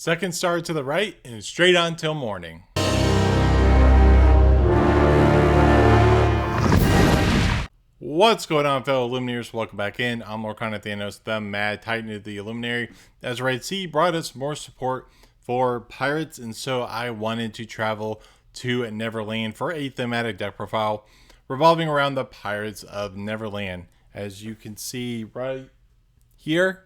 Second star to the right and straight on till morning. What's going on, fellow Illuminators? Welcome back in. I'm Lorcana Thanos, the Mad Titan of the Illuminary. As Red Sea brought us more support for pirates, and so I wanted to travel to Neverland for a thematic deck profile revolving around the Pirates of Neverland. As you can see right here,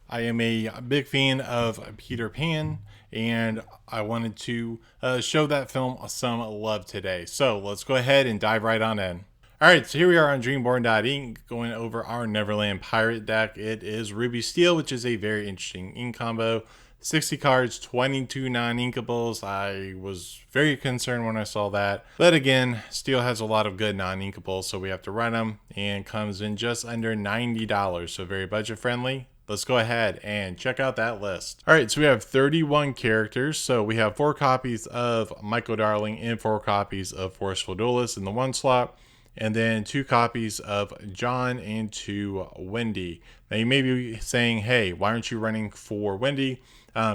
I am a big fan of Peter Pan, and I wanted to show that film some love today. So let's go ahead and dive right on in. Alright, so here we are on Dreamborn.ink going over our Neverland Pirate deck. It is Ruby Steel, which is a very interesting ink combo. 60 cards, 22 non-inkables. I was very concerned when I saw that. But again, Steel has a lot of good non-inkables, so we have to run them. And comes in just under $90, so very budget friendly. Let's go ahead and check out that list. All right, so we have 31 characters. So we have 4 copies of Michael Darling and 4 copies of Forceful Duelist in the one slot. And then 2 copies of John and 2 Wendy. Now you may be saying, hey, why aren't you running for Wendy?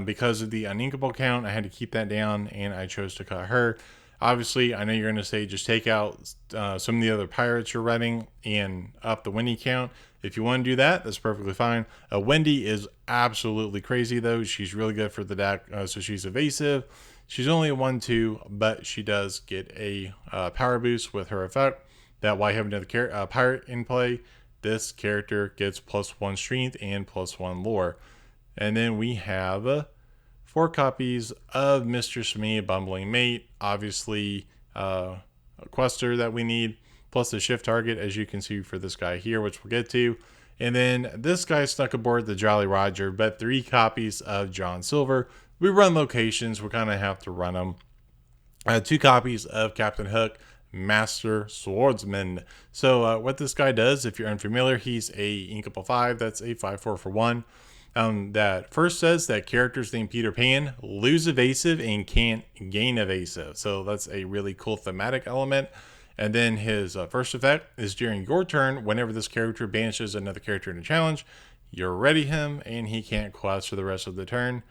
Because of the uninkable count, I had to keep that down and I chose to cut her. Obviously, I know you're going to say just take out some of the other pirates you're running and up the Wendy count. If you want to do that, that's perfectly fine. Wendy is absolutely crazy, though. She's really good for the deck. So she's evasive. She's only a 1/2, but she does get a power boost with her effect. That while you have another pirate in play, this character gets +1 strength and +1 lore. And then we have 4 copies of Mistress Me, a Bumbling Mate. Obviously, a quester that we need, plus a shift target, as you can see for this guy here, which we'll get to. And then this guy snuck aboard the Jolly Roger, but 3 copies of John Silver. We run locations, we kind of have to run them. 2 copies of Captain Hook, Master Swordsman. So what this guy does, if you're unfamiliar, he's a inkable 5. That's a 5/4 for 1. That first says that characters named Peter Pan lose evasive and can't gain evasive. So that's a really cool thematic element. And then his first effect is during your turn, whenever this character banishes another character in a challenge, you're ready him and he can't quest for the rest of the turn.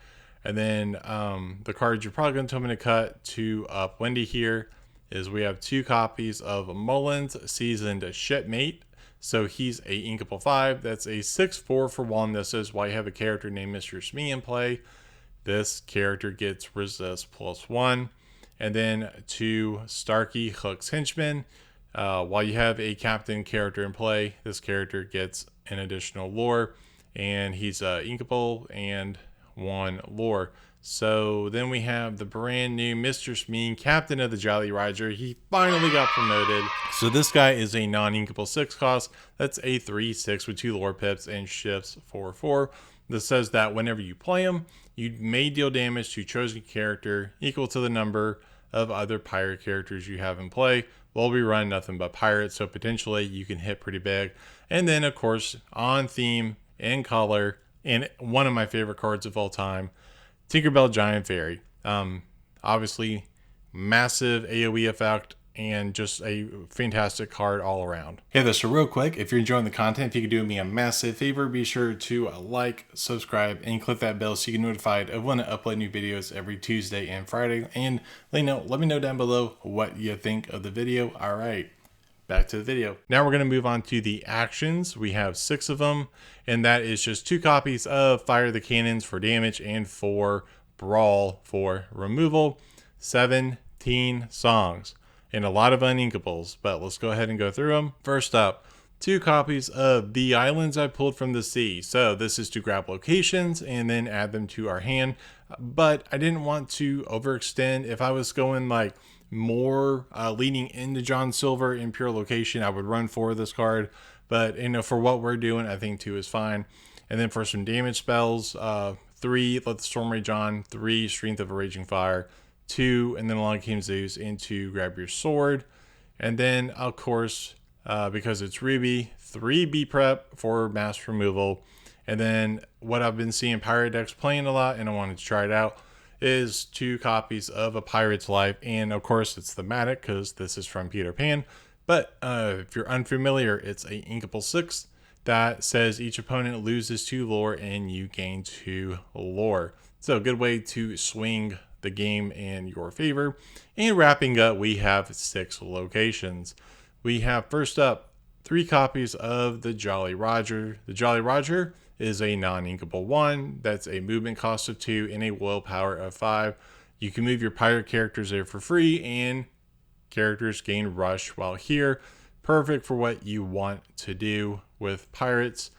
And then the cards you're probably going to tell me to cut to up Wendy here is we have 2 copies of Mullins Seasoned Shipmate. So he's a inkable 5. That's a 6/4 for 1. This is why you have a character named Mr. Smee in play. This character gets resist +1. And then 2 Starkey Hook's Henchmen. While you have a captain character in play, this character gets an additional lore. And he's inkable and 1 lore. So then we have the brand new Mr. Smee, captain of the Jolly Roger. He finally got promoted. So this guy is a non-inkable 6 cost. That's a 3/6 with 2 lore pips and shifts 4/4. This says that whenever you play him, you may deal damage to chosen character equal to the number of other pirate characters you have in play. Well, we run nothing but pirates, so potentially you can hit pretty big. And then, of course, on theme and color, and one of my favorite cards of all time, Tinkerbell Giant Fairy. Obviously, massive AoE effect and just a fantastic card all around. Hey there, so real quick, if you're enjoying the content, if you could do me a massive favor, be sure to like, subscribe, and click that bell so you get notified of when I upload new videos every Tuesday and Friday. And let me know down below what you think of the video. All right, back to the video. Now we're going to move on to the actions. We have 6 of them, and that is just 2 copies of Fire the Cannons for damage and 4 Brawl for removal. 17 songs and a lot of uninkables, but let's go ahead and go through them. First up, 2 copies of The Islands I Pulled from the Sea. So this is to grab locations and then add them to our hand, but I didn't want to overextend. If I was going like more leaning into John Silver in pure location, I would run 4 of this card, but for what we're doing, I think 2 is fine. And then for some damage spells, 3 Let the Storm Rage On, 3 Strength of a Raging Fire, 2 and then Long Came Zeus into Grab Your Sword. And then of course, because it's Ruby, 3 B Prep for mass removal. And then what I've been seeing pirate decks playing a lot, and I wanted to try it out, is 2 copies of A Pirate's Life. And of course it's thematic because this is from Peter Pan. But if you're unfamiliar, it's a inkable 6 that says each opponent loses 2 lore and you gain 2 lore. So a good way to swing the game in your favor. And wrapping up, we have 6 locations. We have first up 3 copies of the Jolly Roger. The Jolly Roger is a non-inkable 1. That's a movement cost of 2 and a willpower of 5. You can move your pirate characters there for free, and characters gain rush while here. Perfect for what you want to do with pirates.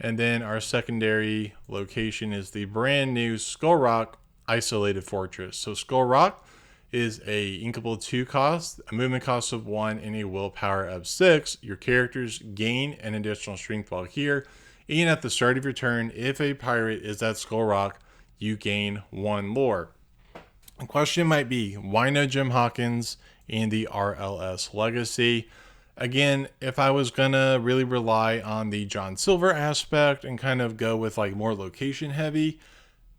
And then our secondary location is the brand new Skull Rock Isolated Fortress. So Skull Rock is a inkable 2 cost, a movement cost of 1, and a willpower of 6. Your characters gain an additional strength while here. And at the start of your turn, if a pirate is at Skull Rock, you gain 1 lore. The question might be, why no Jim Hawkins in the RLS Legacy? Again, if I was gonna really rely on the John Silver aspect and kind of go with like more location heavy,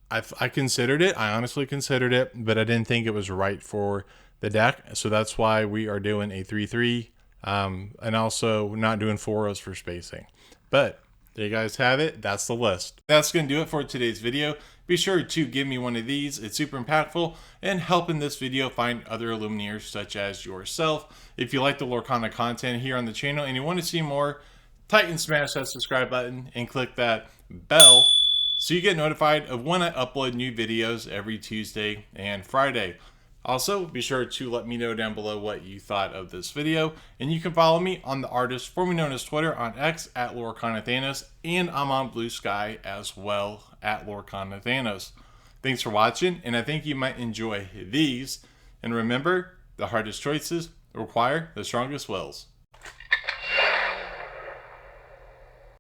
I considered it. I honestly considered it, but I didn't think it was right for the deck. So that's why we are doing a 3-3, and also not doing 4-0s for spacing. But there you guys have it. That's the list. That's going to do it for today's video. Be sure to give me one of these. It's super impactful and helping this video find other Illuminaires such as yourself. If you like the Lorcana content here on the channel and you want to see more, tighten smash that subscribe button and click that bell so you get notified of when I upload new videos every Tuesday and Friday. Also, be sure to let me know down below what you thought of this video, and you can follow me on the artist formerly known as Twitter on X at Lorcana Thanos, and I'm on Blue Sky as well at Lorcana Thanos. Thanks for watching, and I think you might enjoy these. And remember, the hardest choices require the strongest wills.